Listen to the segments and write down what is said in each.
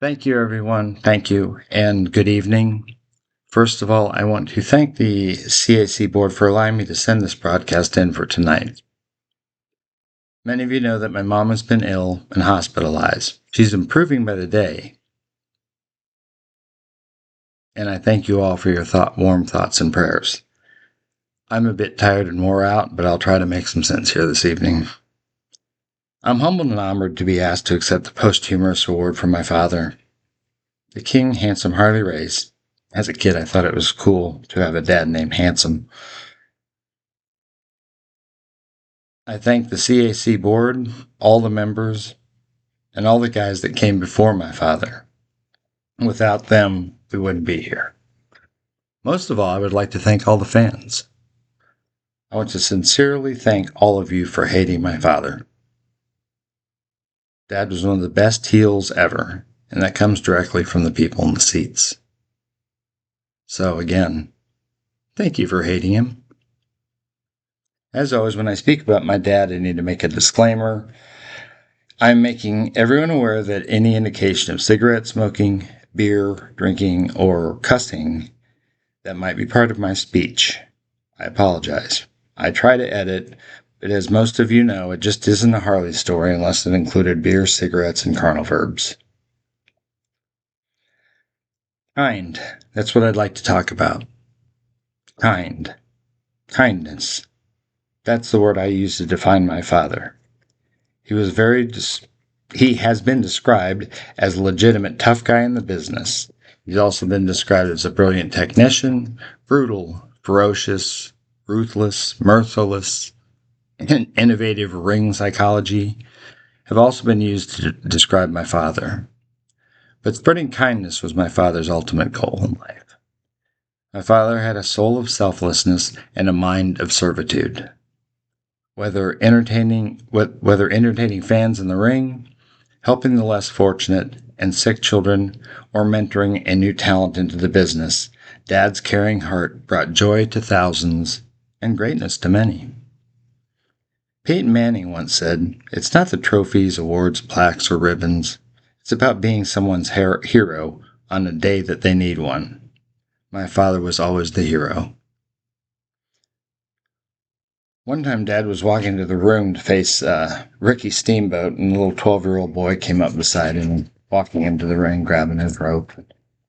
Thank you, everyone. Thank you, and good evening. First of all, I want to thank the CAC board for allowing me to send this broadcast in for tonight. Many of you know that my mom has been ill and hospitalized. She's improving by the day, and I thank you all for your warm thoughts and prayers. I'm a bit tired and wore out, but I'll try to make some sense here this evening. I'm humbled and honored to be asked to accept the Posthumous Award from my father, the King Handsome Harley Race. As a kid, I thought it was cool to have a dad named Handsome. I thank the CAC board, all the members, and all the guys that came before my father. Without them, we wouldn't be here. Most of all, I would like to thank all the fans. I want to sincerely thank all of you for hating my father. Dad was one of the best heels ever, and that comes directly from the people in the seats. So again, thank you for hating him. As always, when I speak about my dad, I need to make a disclaimer. I'm making everyone aware that any indication of cigarette smoking, beer drinking, or cussing that might be part of my speech, I apologize. I try to edit, but as most of you know, it just isn't a Harley story unless it included beer, cigarettes, and carnal verbs. Kind. That's what I'd like to talk about. Kind. Kindness. That's the word I use to define my father. He has been described as a legitimate tough guy in the business. He's also been described as a brilliant technician, brutal, ferocious, ruthless, merciless, and innovative ring psychology have also been used to describe my father. But spreading kindness was my father's ultimate goal in life. My father had a soul of selflessness and a mind of servitude. Whether entertaining fans in the ring, helping the less fortunate and sick children, or mentoring a new talent into the business, Dad's caring heart brought joy to thousands and greatness to many. Peyton Manning once said, "It's not the trophies, awards, plaques, or ribbons. It's about being someone's hero on a day that they need one." My father was always the hero. One time, Dad was walking to the room to face Ricky Steamboat, and a little 12-year-old boy came up beside him, walking into the ring, grabbing his rope.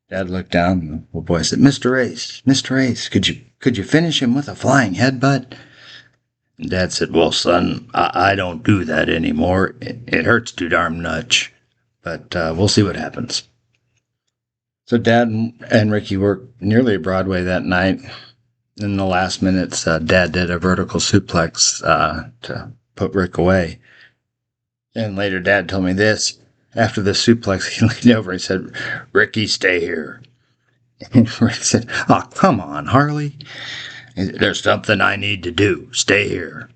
Dad looked down, and the little boy said, Mr. Ace, could you finish him with a flying headbutt?" And Dad said, "Well, son, I don't do that anymore. It hurts too darn much, but we'll see what happens." So Dad and Ricky worked nearly a Broadway that night. In the last minutes, Dad did a vertical suplex to put Rick away. And later, Dad told me this. After the suplex, he leaned over and said, "Ricky, stay here." And Rick said, "Oh, come on, Harley. There's something I need to do. Stay here."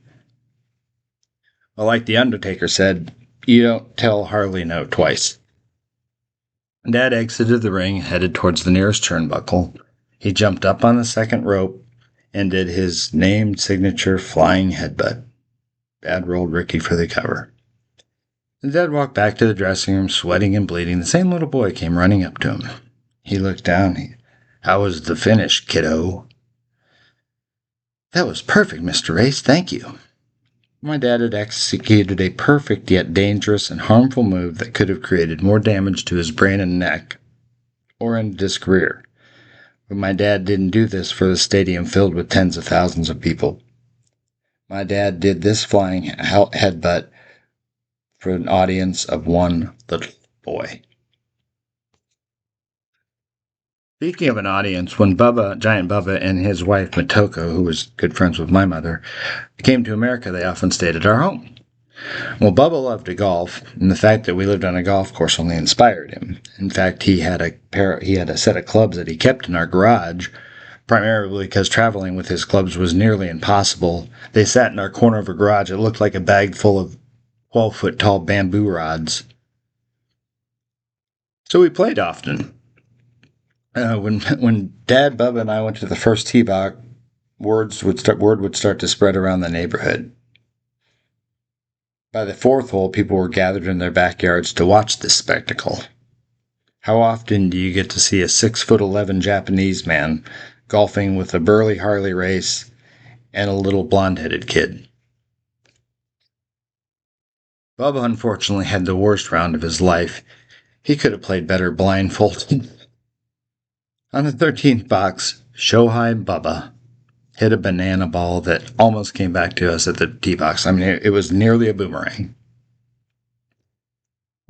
Well, like the Undertaker said, you don't tell Harley no twice. Dad exited the ring and headed towards the nearest turnbuckle. He jumped up on the second rope and did his named signature flying headbutt. Dad rolled Ricky for the cover. And Dad walked back to the dressing room, sweating and bleeding. The same little boy came running up to him. He looked down. "How was the finish, kiddo?" "That was perfect, Mr. Ace. Thank you." My dad had executed a perfect yet dangerous and harmful move that could have created more damage to his brain and neck, or ended his career. But my dad didn't do this for the stadium filled with tens of thousands of people. My dad did this flying headbutt for an audience of one little boy. Speaking of an audience, when Giant Bubba and his wife Motoko, who was good friends with my mother, came to America, they often stayed at our home. Well, Bubba loved to golf, and the fact that we lived on a golf course only inspired him. In fact, he had a set of clubs that he kept in our garage, primarily because traveling with his clubs was nearly impossible. They sat in our corner of a garage. It looked like a bag full of 12-foot tall bamboo rods. So we played often. When Dad, Bubba, and I went to the first tee box, word would start to spread around the neighborhood. By the fourth hole, people were gathered in their backyards to watch this spectacle. How often do you get to see a 6'11" Japanese man golfing with a burly Harley Race and a little blonde-headed kid? Bubba unfortunately had the worst round of his life. He could have played better blindfolded. On the 13th box, Shohei Bubba hit a banana ball that almost came back to us at the tee box. I mean, it was nearly a boomerang.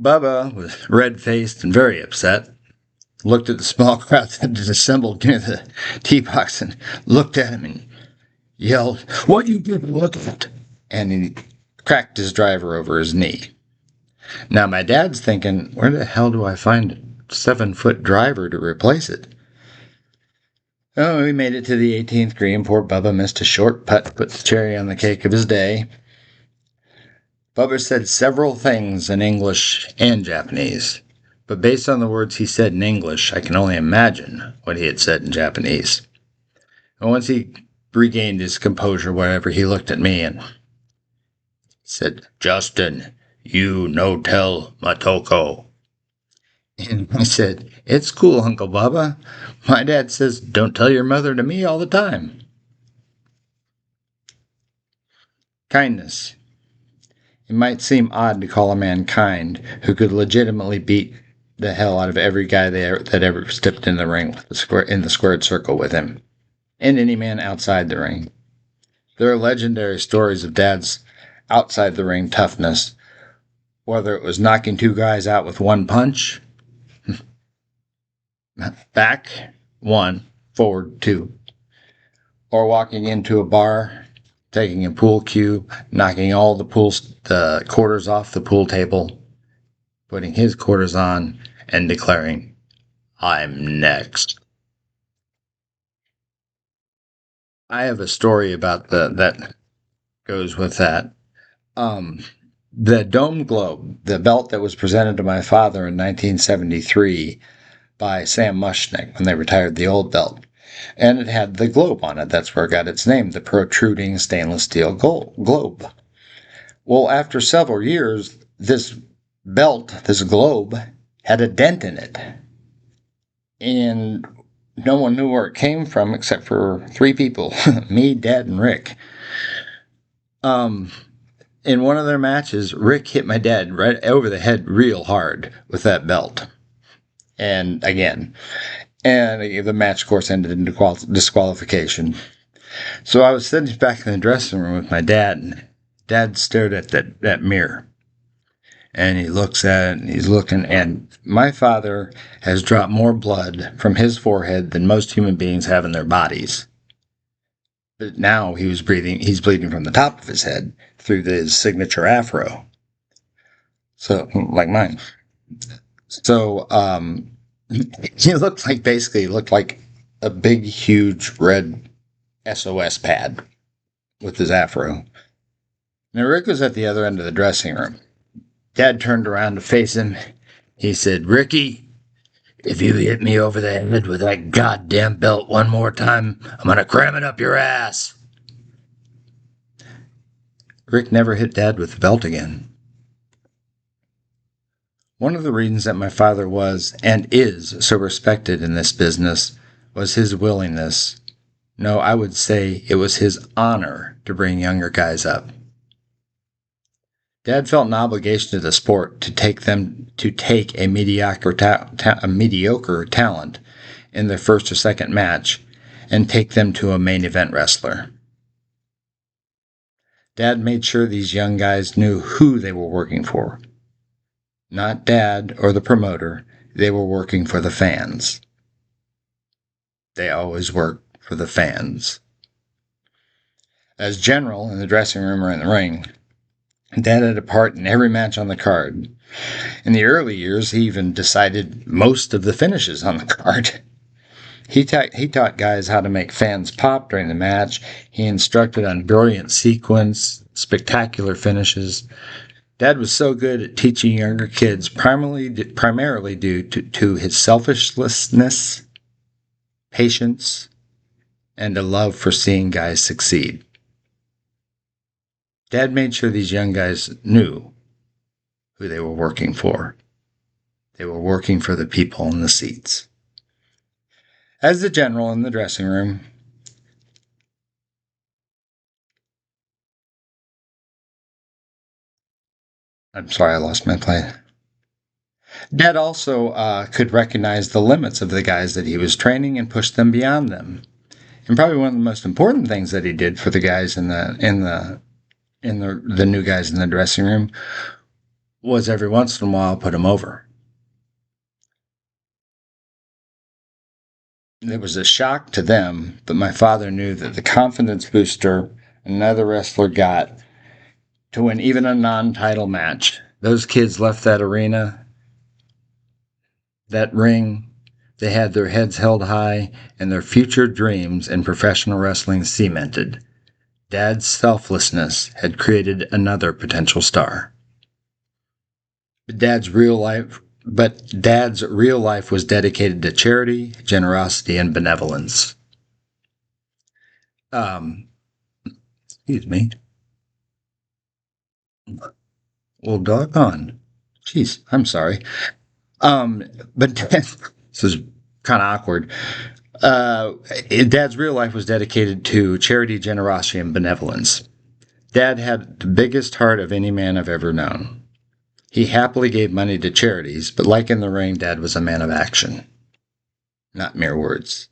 Bubba was red-faced and very upset, looked at the small crowd that had assembled near the tee box and looked at him and yelled, "What you people look at?" And he cracked his driver over his knee. Now my dad's thinking, where the hell do I find a 7-foot driver to replace it? Oh, we made it to the 18th green. Poor Bubba missed a short putt, put the cherry on the cake of his day. Bubba said several things in English and Japanese, but based on the words he said in English, I can only imagine what he had said in Japanese. And once he regained his composure, whatever, he looked at me and said, "Justin, you no tell Matoko." And I said, "It's cool, Uncle Bubba. My dad says, don't tell your mother to me all the time." Kindness. It might seem odd to call a man kind who could legitimately beat the hell out of every guy that ever stepped in the ring in the squared circle with him, and any man outside the ring. There are legendary stories of Dad's outside the ring toughness, whether it was knocking two guys out with one punch, back, one, forward, two, or walking into a bar, taking a pool cue, knocking all the quarters off the pool table, putting his quarters on, and declaring, "I'm next." I have a story about that goes with that. The Dome Globe, the belt that was presented to my father in 1973 by Sam Mushnick when they retired the old belt. And it had the globe on it. That's where it got its name, the protruding stainless steel globe. Well, after several years, this belt, this globe, had a dent in it. And no one knew where it came from except for 3 people, me, Dad, and Rick. In one of their matches, Rick hit my dad right over the head real hard with that belt. And the match, of course, ended in disqualification. So I was sitting back in the dressing room with my dad, and Dad stared at that mirror. And he looks at it, and he's looking, and my father has dropped more blood from his forehead than most human beings have in their bodies. But now he's bleeding from the top of his head through his signature afro. So, like mine. So, he looked like a big, huge red SOS pad with his afro. Now, Rick was at the other end of the dressing room. Dad turned around to face him. He said, "Ricky, if you hit me over the head with that goddamn belt one more time, I'm going to cram it up your ass." Rick never hit Dad with the belt again. One of the reasons that my father was and is so respected in this business was his willingness, no, I would say it was his honor, to bring younger guys up. Dad felt an obligation to the sport to take a mediocre talent in their first or second match and take them to a main event wrestler. Dad made sure these young guys knew who they were working for. Not Dad or the promoter, they were working for the fans. They always worked for the fans. As general in the dressing room or in the ring, Dad had a part in every match on the card. In the early years, he even decided most of the finishes on the card. He taught guys how to make fans pop during the match. He instructed on brilliant sequence, spectacular finishes. Dad was so good at teaching younger kids, primarily due to his selflessness, patience, and a love for seeing guys succeed. Dad made sure these young guys knew who they were working for. They were working for the people in the seats. As the general in the dressing room, I'm sorry, I lost my place. Dad also could recognize the limits of the guys that he was training and push them beyond them. And probably one of the most important things that he did for the guys in the new guys in the dressing room was every once in a while put them over. It was a shock to them, but my father knew that the confidence booster another wrestler got to win even a non-title match. Those kids left that arena, that ring. They had their heads held high and their future dreams in professional wrestling cemented. Dad's selflessness had created another potential star. But Dad's real life was dedicated to charity, generosity, and benevolence. Excuse me. Well, doggone. Jeez, I'm sorry. But this is kind of awkward. Dad's real life was dedicated to charity, generosity, and benevolence. Dad had the biggest heart of any man I've ever known. He happily gave money to charities, but like in the ring, Dad was a man of action, not mere words.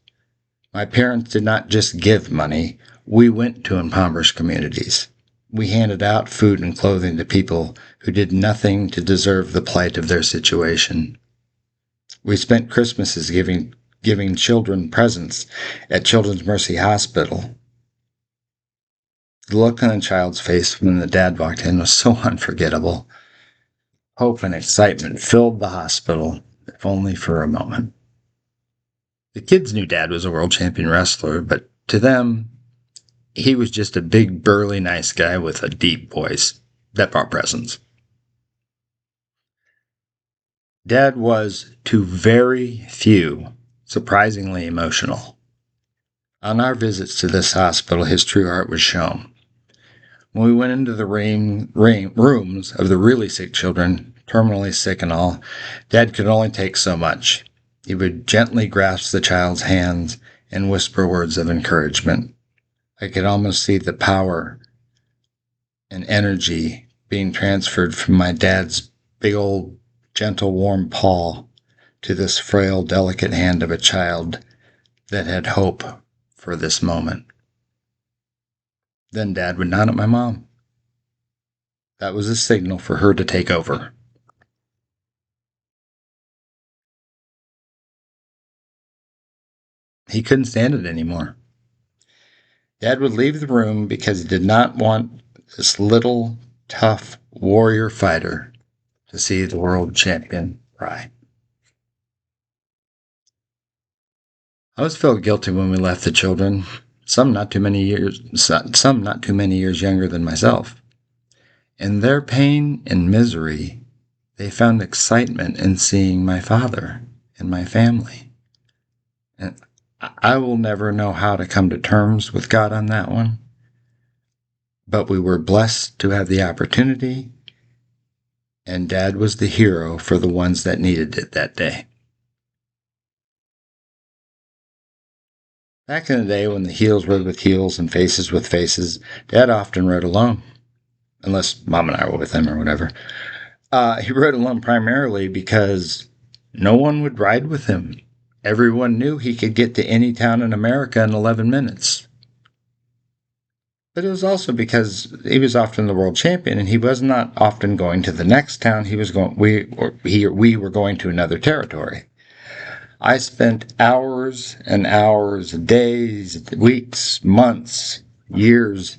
My parents did not just give money. We went to impoverished communities. We handed out food and clothing to people who did nothing to deserve the plight of their situation. We spent Christmases giving children presents at Children's Mercy Hospital. The look on a child's face when the dad walked in was so unforgettable. Hope and excitement filled the hospital, if only for a moment. The kids knew Dad was a world champion wrestler, but to them, he was just a big, burly, nice guy with a deep voice that brought presents. Dad was, to very few, surprisingly emotional. On our visits to this hospital, his true heart was shown. When we went into the rooms of the really sick children, terminally sick and all, Dad could only take so much. He would gently grasp the child's hands and whisper words of encouragement. I could almost see the power and energy being transferred from my dad's big old gentle warm paw to this frail delicate hand of a child that had hope for this moment. Then Dad would nod at my mom. That was a signal for her to take over. He couldn't stand it anymore. Dad would leave the room because he did not want this little, tough warrior fighter to see the world champion cry. I always felt guilty when we left the children, some not too many years younger than myself. In their pain and misery, they found excitement in seeing my father and my family. And I will never know how to come to terms with God on that one. But we were blessed to have the opportunity, and Dad was the hero for the ones that needed it that day. Back in the day when the heels rode with heels and faces with faces, Dad often rode alone. Unless Mom and I were with him or whatever. He rode alone primarily because no one would ride with him. Everyone knew he could get to any town in America in 11 minutes. But it was also because he was often the world champion, and he was not often going to the next town. We were going to another territory. I spent hours and hours, days, weeks, months, years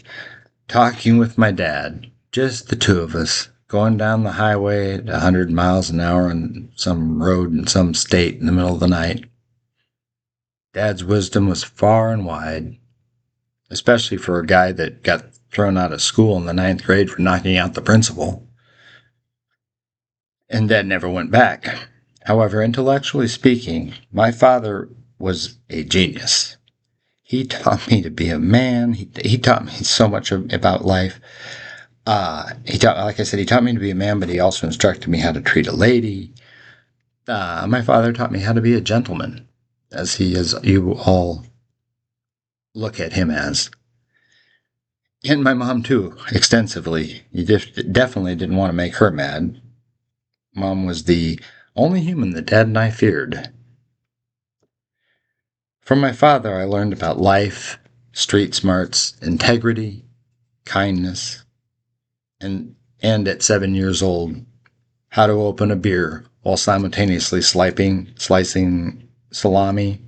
talking with my dad, just the two of us, going down the highway at 100 miles an hour on some road in some state in the middle of the night. Dad's wisdom was far and wide, especially for a guy that got thrown out of school in the 9th grade for knocking out the principal. And Dad never went back. However, intellectually speaking, my father was a genius. He taught me to be a man. He taught me so much about life. Like I said, he taught me to be a man, but he also instructed me how to treat a lady. My father taught me how to be a gentleman, as he is, you all look at him as. And my mom, too, extensively. You definitely didn't want to make her mad. Mom was the only human that Dad and I feared. From my father, I learned about life, street smarts, integrity, kindness, and at 7 years old, how to open a beer while simultaneously slicing salami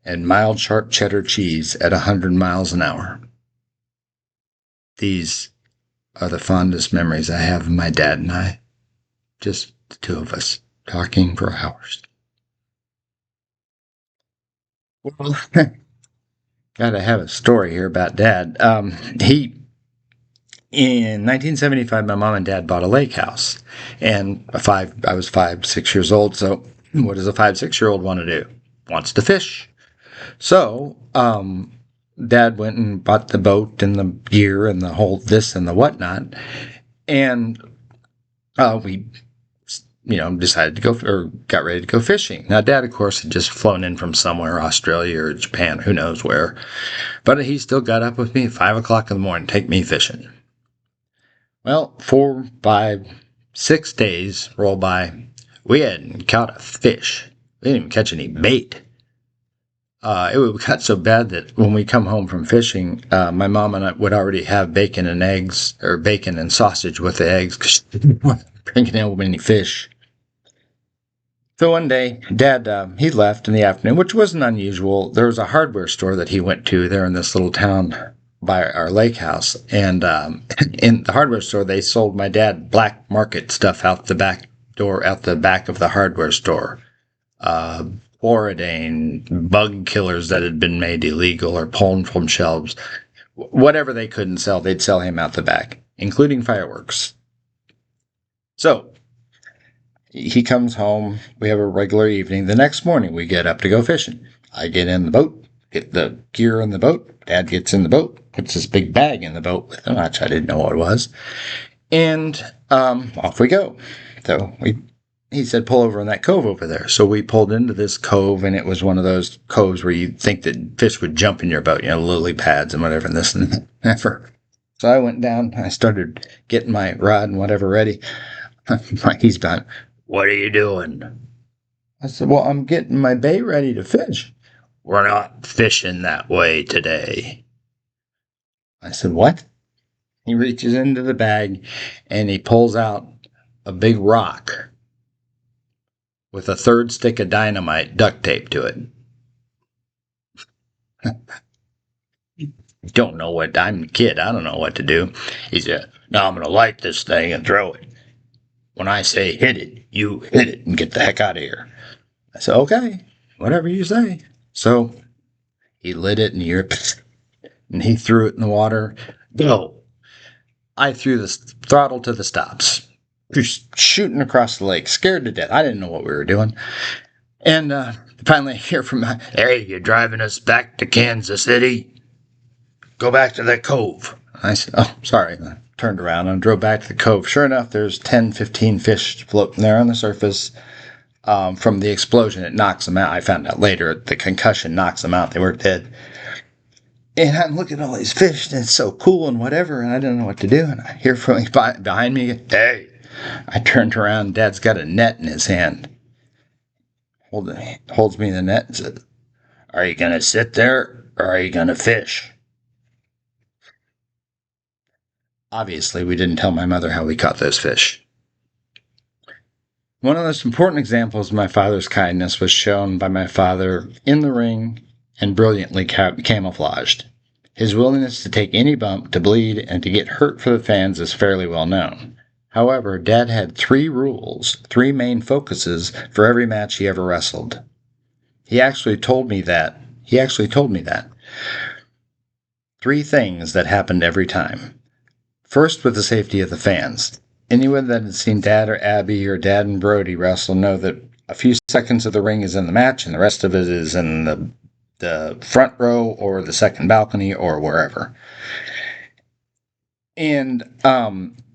and mild sharp cheddar cheese at 100 miles an hour. These are the fondest memories I have of my dad and I. Just the two of us talking for hours. Well, gotta have a story here about Dad. In 1975, my mom and Dad bought a lake house, and I was 5, 6 years old. So, what does a 5, 6 year old want to do? Wants to fish. So, Dad went and bought the boat and the gear and the whole this and the whatnot, and we decided to go or got ready to go fishing. Now, Dad, of course, had just flown in from somewhere, Australia or Japan, who knows where. But he still got up with me at 5 o'clock in the morning to take me fishing. Well, 4, 5, 6 days rolled by. We hadn't caught a fish. We didn't even catch any bait. It got so bad that when we come home from fishing, my mom and I would already have bacon and eggs, or bacon and sausage with the eggs, because she didn't want to bring in any fish. So one day, Dad, he left in the afternoon, which wasn't unusual. There was a hardware store that he went to there in this little town by our lake house. And in the hardware store, they sold my dad black market stuff out the back of the hardware store. Chloridane, bug killers that had been made illegal or pulled from shelves. Whatever they couldn't sell, they'd sell him out the back, including fireworks. So, he comes home. We have a regular evening. The next morning, we get up to go fishing. I get in the boat, get the gear in the boat. Dad gets in the boat, puts this big bag in the boat with him, which I didn't know what it was. And off we go. So he said, pull over in that cove over there. So we pulled into this cove, and it was one of those coves where you'd think that fish would jump in your boat, lily pads and whatever, and this and that. So I went down. I started getting my rod and whatever ready. He's behind. What are you doing? I said, well, I'm getting my bait ready to fish. We're not fishing that way today. I said, what? He reaches into the bag and he pulls out a big rock with a 3rd stick of dynamite duct taped to it. Don't know what, I'm a kid. I don't know what to do. He said, no, I'm going to light this thing and throw it. When I say hit it, you hit it and get the heck out of here. I said, okay, whatever you say. So he lit it and he threw it in the water. Go. I threw the throttle to the stops. Just shooting across the lake, scared to death. I didn't know what we were doing. And finally I hear from hey, you're driving us back to Kansas City? Go back to that cove. I said, oh, sorry. I turned around and drove back to the cove. Sure enough, there's 10, 15 fish floating there on the surface. From the explosion, it knocks them out. I found out later the concussion knocks them out. They weren't dead. And I'm looking at all these fish, and it's so cool and whatever, and I didn't know what to do. And I hear from behind me, hey. I turned around. Dad's got a net in his hand. Holds me the net and says, are you going to sit there or are you going to fish? Obviously, we didn't tell my mother how we caught those fish. One of the most important examples of my father's kindness was shown by my father in the ring and brilliantly camouflaged. His willingness to take any bump, to bleed, and to get hurt for the fans is fairly well known. However, Dad had 3 rules, 3 main focuses for every match he ever wrestled. He actually told me that. 3 things that happened every time. First, with the safety of the fans. Anyone that had seen Dad or Abby or Dad and Brody wrestle know that a few seconds of the ring is in the match and the rest of it is in the front row or the second balcony or wherever. And,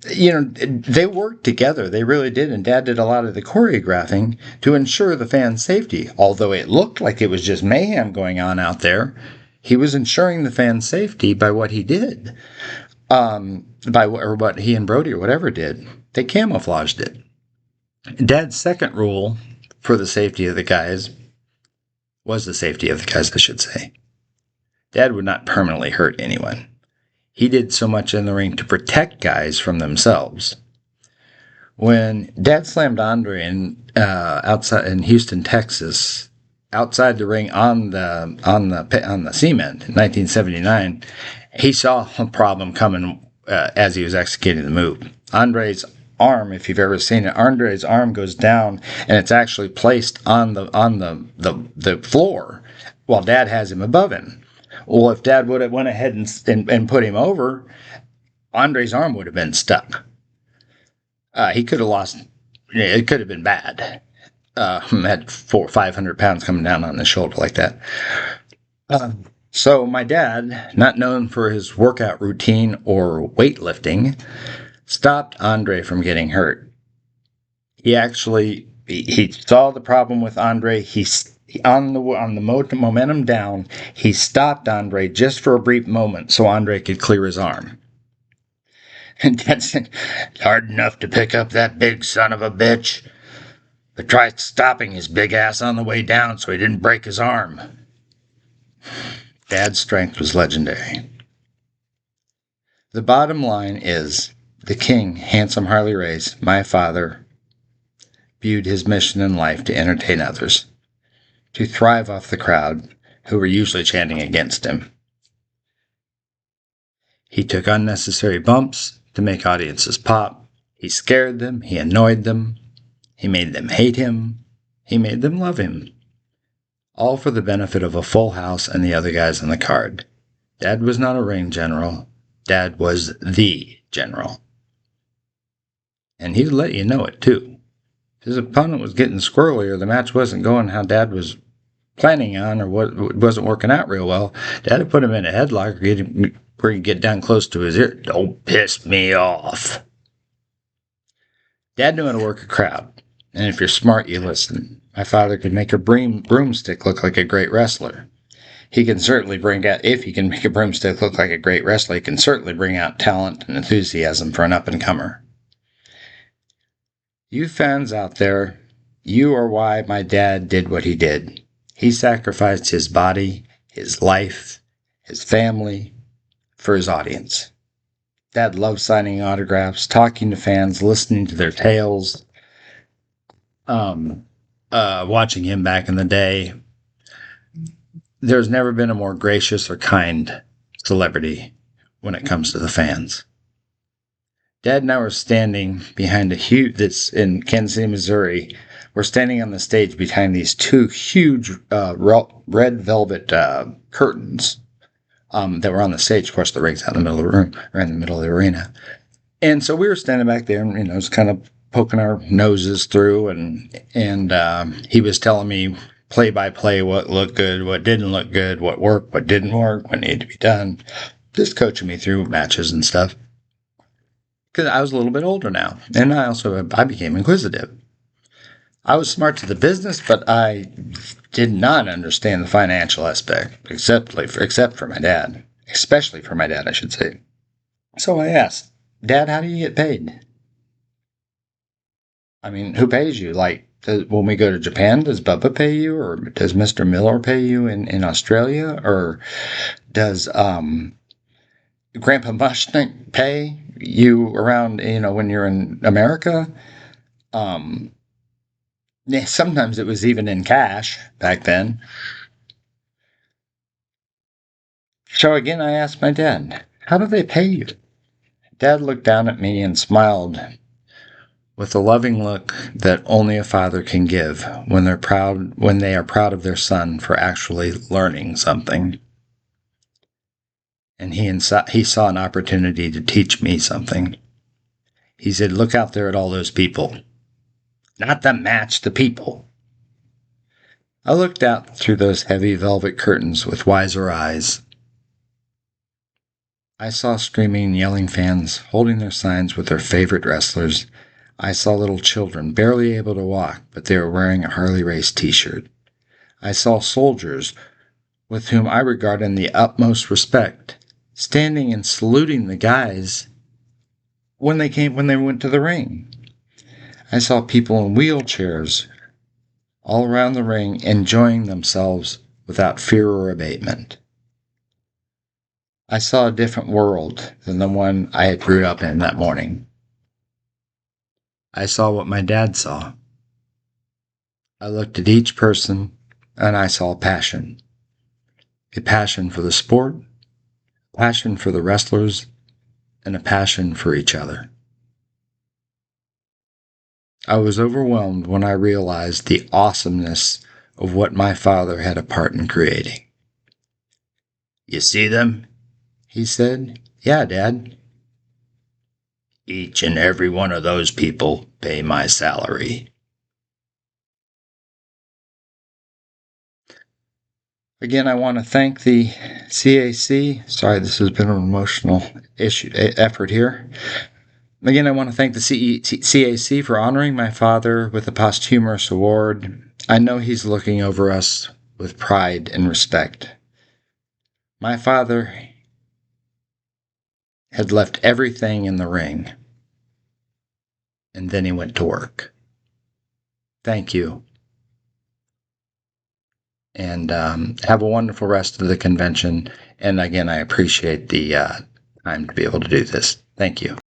they worked together. They really did. And Dad did a lot of the choreographing to ensure the fans' safety. Although it looked like it was just mayhem going on out there, he was ensuring the fans' safety by what he did. Or what he and Brody or whatever did. They camouflaged it. Dad's second rule for the safety of the guys was the safety of the guys, I should say. Dad would not permanently hurt anyone. He did so much in the ring to protect guys from themselves. When Dad slammed Andre outside in Houston, Texas, outside the ring on the cement in 1979, he saw a problem coming as he was executing the move. Andre's arm, if you've ever seen it, Andre's arm goes down and it's actually placed on the floor while Dad has him above him. Well, if Dad would have went ahead and put him over, Andre's arm would have been stuck. He could have lost. It could have been bad. Had 500 pounds coming down on his shoulder like that. So my dad, not known for his workout routine or weightlifting, stopped Andre from getting hurt. He saw the problem with Andre. On the momentum down, he stopped Andre just for a brief moment so Andre could clear his arm. And Dad said, "Hard enough to pick up that big son of a bitch, but try stopping his big ass on the way down so he didn't break his arm." Dad's strength was legendary. The bottom line is, the king, handsome Harley Race, my father, viewed his mission in life to entertain others, to thrive off the crowd who were usually chanting against him. He took unnecessary bumps to make audiences pop. He scared them. He annoyed them. He made them hate him. He made them love him. All for the benefit of a full house and the other guys on the card. Dad was not a ring general. Dad was the general. And he'd let you know it, too. If his opponent was getting squirrely or the match wasn't going how Dad was planning on or what wasn't working out real well, Dad would put him in a headlock where he'd get down close to his ear. "Don't piss me off." Dad knew how to work a crowd. And if you're smart, you listen. My father could make a broomstick look like a great wrestler. He can certainly if he can make a broomstick look like a great wrestler, he can certainly bring out talent and enthusiasm for an up-and-comer. You fans out there, you are why my dad did what he did. He sacrificed his body, his life, his family, for his audience. Dad loved signing autographs, talking to fans, listening to their tales, watching him back in the day. There's never been a more gracious or kind celebrity when it comes to the fans. Dad and I were standing behind that's in Kansas City, Missouri. We're standing on the stage behind these two huge red velvet curtains that were on the stage. Of course, the ring's out in the middle of the room, or in the middle of the arena. And so we were standing back there and, just kind of poking our noses through. And he was telling me play by play what looked good, what didn't look good, what worked, what didn't work, what needed to be done. Just coaching me through matches and stuff. Because I was a little bit older now. And I became inquisitive. I was smart to the business, but I did not understand the financial aspect, except for my dad. Especially for my dad, I should say. So I asked, "Dad, how do you get paid?" I mean, who pays you? Like, when we go to Japan, does Bubba pay you? Or does Mr. Miller pay you in Australia? Or does Grandpa Mushnick pay you around, when you're in America? Sometimes it was even in cash back then. So again, I asked my dad, "How do they pay you?" Dad looked down at me and smiled with a loving look that only a father can give when they are proud of their son for actually learning something. And he saw an opportunity to teach me something. He said, "Look out there at all those people. Not the match, the people." I looked out through those heavy velvet curtains with wiser eyes. I saw screaming and yelling fans holding their signs with their favorite wrestlers. I saw little children barely able to walk, but they were wearing a Harley Race t-shirt. I saw soldiers, with whom I regard in the utmost respect, standing and saluting the guys when they went to the ring. I saw people in wheelchairs all around the ring enjoying themselves without fear or abatement. I saw a different world than the one I had grew up in that morning. I saw what my dad saw. I looked at each person and I saw passion. A passion for the sport, a passion for the wrestlers, and a passion for each other. I was overwhelmed when I realized the awesomeness of what my father had a part in creating. "You see them?" he said. "Yeah, Dad." "Each and every one of those people pay my salary." Again, I want to thank the CAC. Sorry, this has been an emotional effort here. Again, I want to thank the CAC for honoring my father with the posthumous award. I know he's looking over us with pride and respect. My father had left everything in the ring, and then he went to work. Thank you. And have a wonderful rest of the convention. And again, I appreciate the time to be able to do this. Thank you.